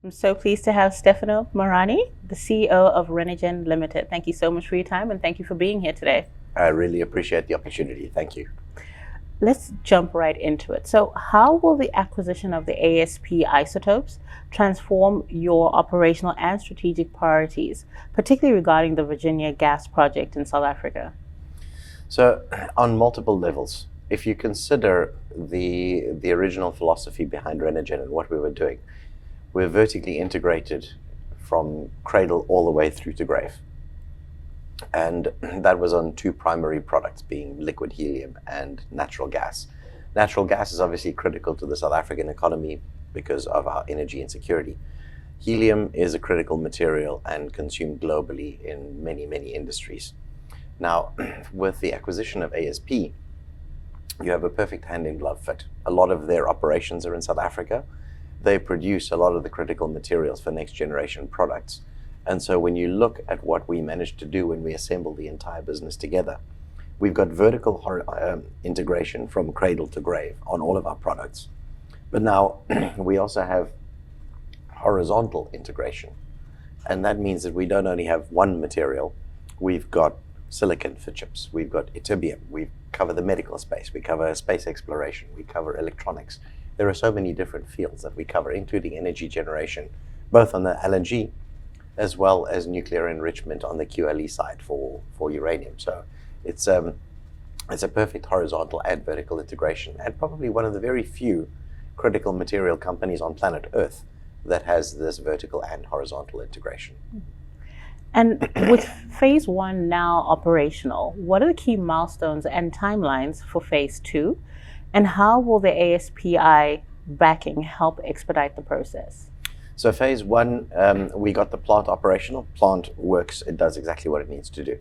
I'm so pleased to have Stefano Marani, the CEO of Renergen Limited. Thank you so much for your time and thank you for being here today. I really appreciate the opportunity. Thank you. Let's jump right into it. So, how will the acquisition of the ASP isotopes transform your operational and strategic priorities, particularly regarding the Virginia gas project in South Africa? So, on multiple levels, if you consider the original philosophy behind Renergen and what we were doing, we're vertically integrated from cradle all the way through to grave. And that was on two primary products, being liquid helium and natural gas. Natural gas is obviously critical to the South African economy because of our energy insecurity. Helium is a critical material and consumed globally in many, many industries. Now, with the acquisition of ASP, you have a perfect hand-in-glove fit. A lot of their operations are in South Africa. They produce a lot of the critical materials for next-generation products. And so when you look at what we managed to do when we assemble the entire business together, we've got vertical integration from cradle to grave on all of our products. But now we also have horizontal integration. And that means that we don't only have one material, we've got silicon for chips, we've got ytterbium, we cover the medical space, we cover space exploration, we cover electronics. There are so many different fields that we cover, including energy generation, both on the LNG as well as nuclear enrichment on the QLE side for uranium. So it's a perfect horizontal and vertical integration, and probably one of the very few critical material companies on planet Earth that has this vertical and horizontal integration. And with phase one now operational, what are the key milestones and timelines for phase two? And how will the ASPI backing help expedite the process? So phase one, we got the plant operational. Plant works, it does exactly what it needs to do.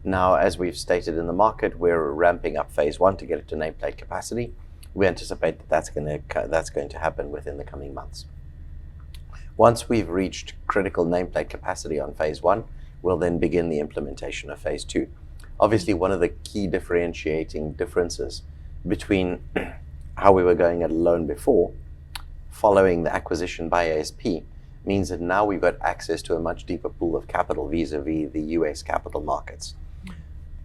Now, as we've stated in the market, we're ramping up phase one to get it to nameplate capacity. We anticipate that that's going to happen within the coming months. Once we've reached critical nameplate capacity on phase one, we'll then begin the implementation of phase two. Obviously, one of the key differentiating differences between how we were going it alone before, following the acquisition by ASP, means that now we've got access to a much deeper pool of capital vis-a-vis the US capital markets.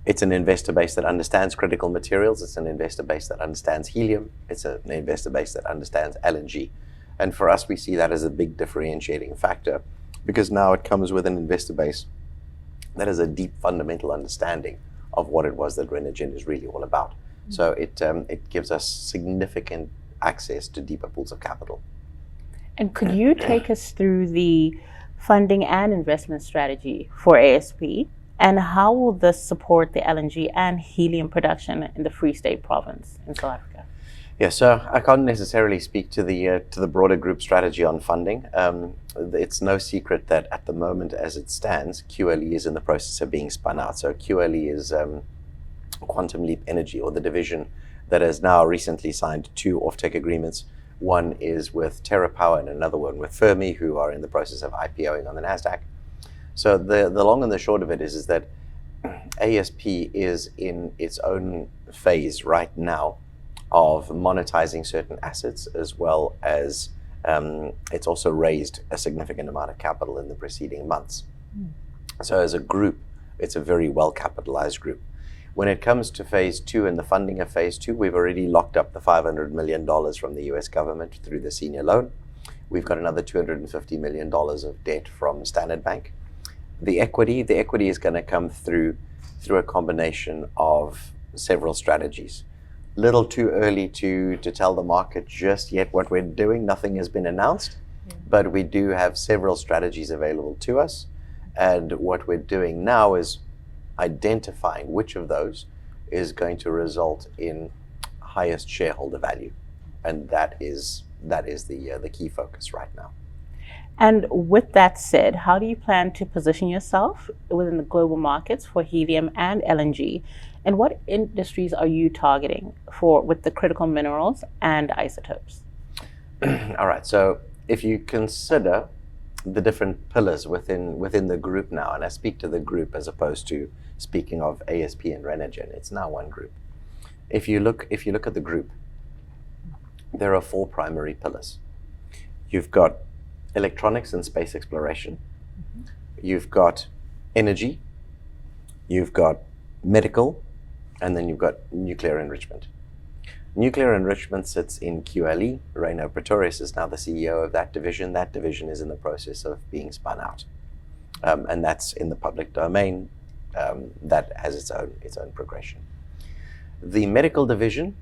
It's an investor base that understands critical materials. It's an investor base that understands helium. It's an investor base that understands LNG. And for us, we see that as a big differentiating factor, because now it comes with an investor base that has a deep fundamental understanding of what it was that Renergen is really all about. So it gives us significant access to deeper pools of capital. And could you take us through the funding and investment strategy for ASP, and how will this support the LNG and helium production in the Free State province in South Africa? Yeah, so I can't necessarily speak to the broader group strategy on funding. It's no secret that at the moment, as it stands, QLE is in the process of being spun out. So QLE is Quantum Leap Energy, or the division that has now recently signed two offtake agreements. One is with TerraPower and another one with Fermi, who are in the process of IPOing on the NASDAQ. So the long and the short of it is that ASP is in its own phase right now of monetizing certain assets, as well as it's also raised a significant amount of capital in the preceding months. So as a group, it's a very well-capitalized group. When it comes to phase two and the funding of phase two, we've already locked up the $500 million from the US government through the senior loan. We've got another $250 million of debt from Standard Bank. The equity is going to come through a combination of several strategies. Little too early to tell the market just yet what we're doing. Nothing has been announced, but we do have several strategies available to us. And what we're doing now is identifying which of those is going to result in highest shareholder value. And that is the key focus right now. And with that said, how do you plan to position yourself within the global markets for helium and LNG? And what industries are you targeting with the critical minerals and isotopes? All right, so if you consider the different pillars within the group now, and I speak to the group as opposed to speaking of ASP and Renergen, it's now one group. If you look at the group, there are four primary pillars. You've got electronics and space exploration. You've got energy, you've got medical, and then you've got nuclear enrichment. Nuclear enrichment sits in QLE. Reino Pretorius is now the CEO of that division. That division is in the process of being spun out. And that's in the public domain. That has its own progression. The medical division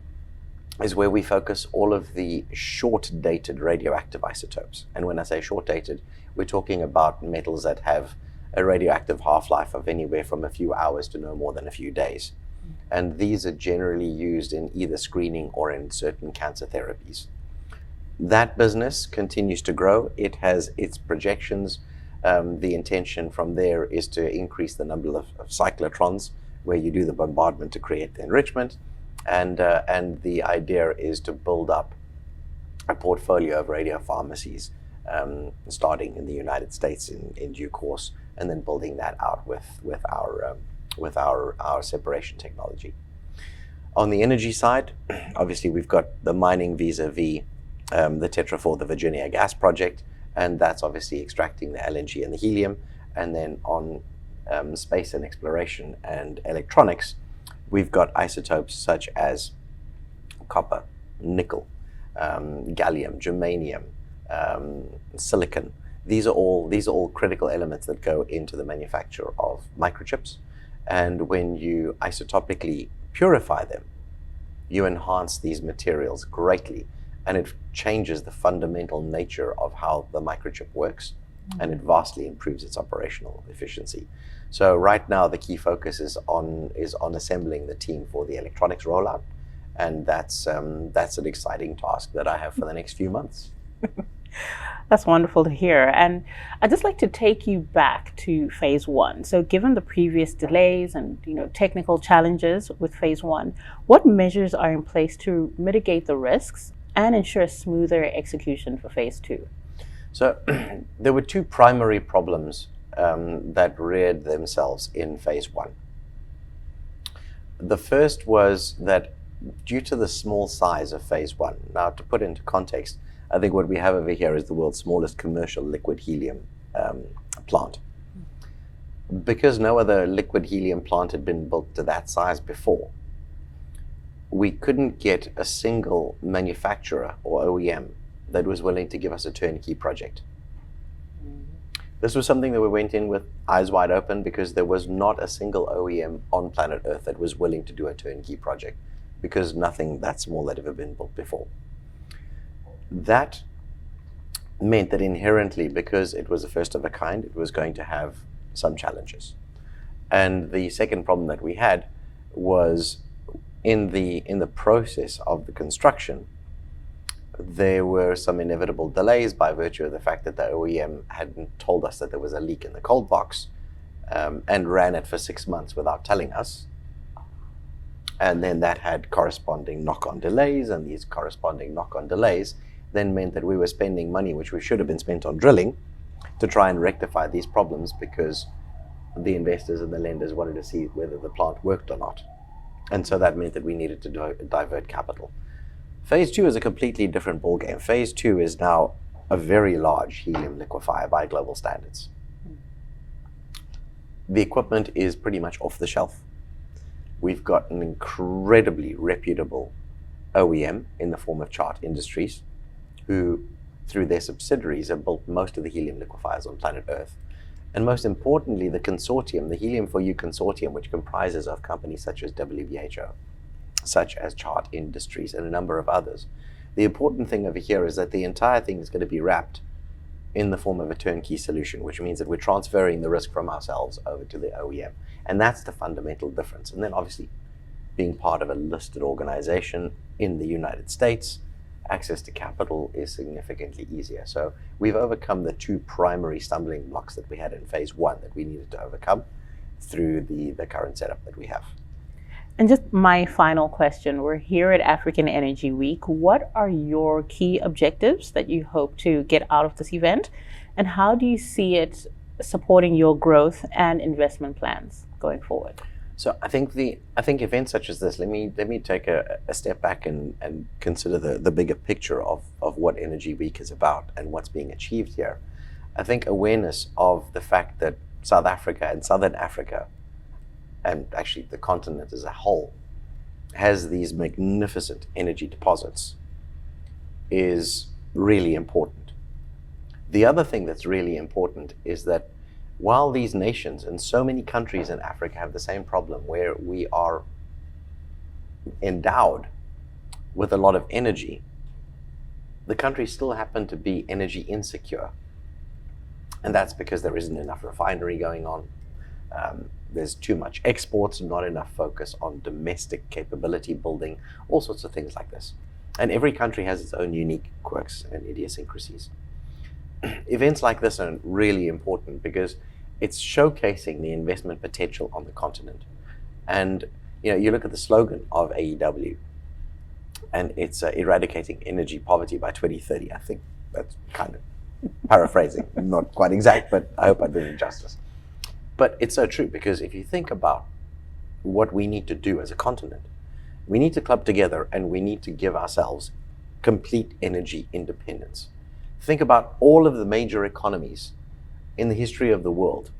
is where we focus all of the short-dated radioactive isotopes. And when I say short-dated, we're talking about metals that have a radioactive half-life of anywhere from a few hours to no more than a few days. And these are generally used in either screening or in certain cancer therapies. That business continues to grow. It has its projections. The intention from there is to increase the number of cyclotrons, where you do the bombardment to create the enrichment. And the idea is to build up a portfolio of radiopharmacies, starting in the United States in due course, and then building that out with our separation technology. On the energy side, obviously we've got the mining vis-a-vis the Tetra the Virginia gas project, and that's obviously extracting the LNG and the helium. And then on space and exploration and electronics, we've got isotopes such as copper, nickel, gallium, germanium, silicon. These are all critical elements that go into the manufacture of microchips. And when you isotopically purify them, you enhance these materials greatly, and it changes the fundamental nature of how the microchip works, and it vastly improves its operational efficiency. So right now the key focus is on assembling the team for the electronics rollout, and that's an exciting task that I have for the next few months. That's wonderful to hear. And I'd just like to take you back to phase one. So given the previous delays and technical challenges with phase one, what measures are in place to mitigate the risks and ensure smoother execution for phase two? So there were two primary problems that reared themselves in phase one. The first was that due to the small size of phase one, now to put into context, I think what we have over here is the world's smallest commercial liquid helium plant. Because no other liquid helium plant had been built to that size before, we couldn't get a single manufacturer or OEM that was willing to give us a turnkey project. This was something that we went in with eyes wide open, because there was not a single OEM on planet Earth that was willing to do a turnkey project, because nothing that small had ever been built before. That meant that inherently, because it was the first of a kind, it was going to have some challenges. And the second problem that we had was in the process of the construction, there were some inevitable delays by virtue of the fact that the OEM hadn't told us that there was a leak in the cold box, and ran it for 6 months without telling us. And then that had corresponding knock-on delays, and these corresponding knock-on delays then meant that we were spending money which we should have been spent on drilling to try and rectify these problems, because the investors and the lenders wanted to see whether the plant worked or not. And so that meant that we needed to divert capital. Phase two is a completely different ballgame. Phase two is now a very large helium liquefier by global standards. The equipment is pretty much off the shelf. We've got an incredibly reputable OEM in the form of Chart Industries, who, through their subsidiaries, have built most of the helium liquefiers on planet Earth. And most importantly, the consortium, the Helium for You consortium, which comprises of companies such as WHO, such as Chart Industries, and a number of others. The important thing over here is that the entire thing is going to be wrapped in the form of a turnkey solution, which means that we're transferring the risk from ourselves over to the OEM. And that's the fundamental difference. And then obviously, being part of a listed organization in the United States, access to capital is significantly easier. So we've overcome the two primary stumbling blocks that we had in phase one that we needed to overcome through the current setup that we have. And just my final question, we're here at African Energy Week. What are your key objectives that you hope to get out of this event? And how do you see it supporting your growth and investment plans going forward? So I think events such as this, let me take a step back and consider the bigger picture of what Energy Week is about and what's being achieved here. I think awareness of the fact that South Africa and Southern Africa, and actually the continent as a whole, has these magnificent energy deposits is really important. The other thing that's really important is that while these nations and so many countries in Africa have the same problem where we are endowed with a lot of energy, the countries still happen to be energy insecure. And that's because there isn't enough refinery going on. There's too much exports, not enough focus on domestic capability building, all sorts of things like this. And every country has its own unique quirks and idiosyncrasies. Events like this are really important because it's showcasing the investment potential on the continent. And you look at the slogan of AEW, and it's eradicating energy poverty by 2030. I think that's kind of paraphrasing, not quite exact, but I hope I did it justice. But it's so true, because if you think about what we need to do as a continent, we need to club together and we need to give ourselves complete energy independence. Think about all of the major economies in the history of the world,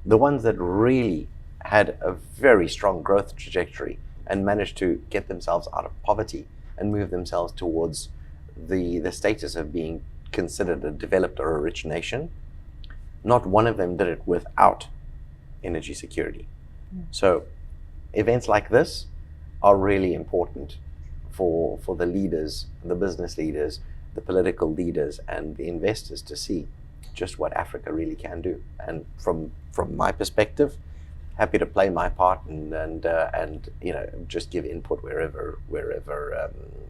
the ones that really had a very strong growth trajectory and managed to get themselves out of poverty and move themselves towards the status of being considered a developed or a rich nation. Not one of them did it without energy security. So events like this are really important for the leaders, the business leaders, the political leaders, and the investors to see just what Africa really can do. And from my perspective, happy to play my part and just give input wherever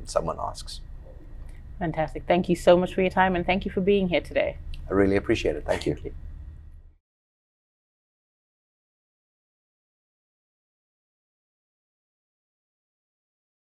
someone asks. Fantastic. Thank you so much for your time, and thank you for being here today. I really appreciate it. Thank you. Thank you.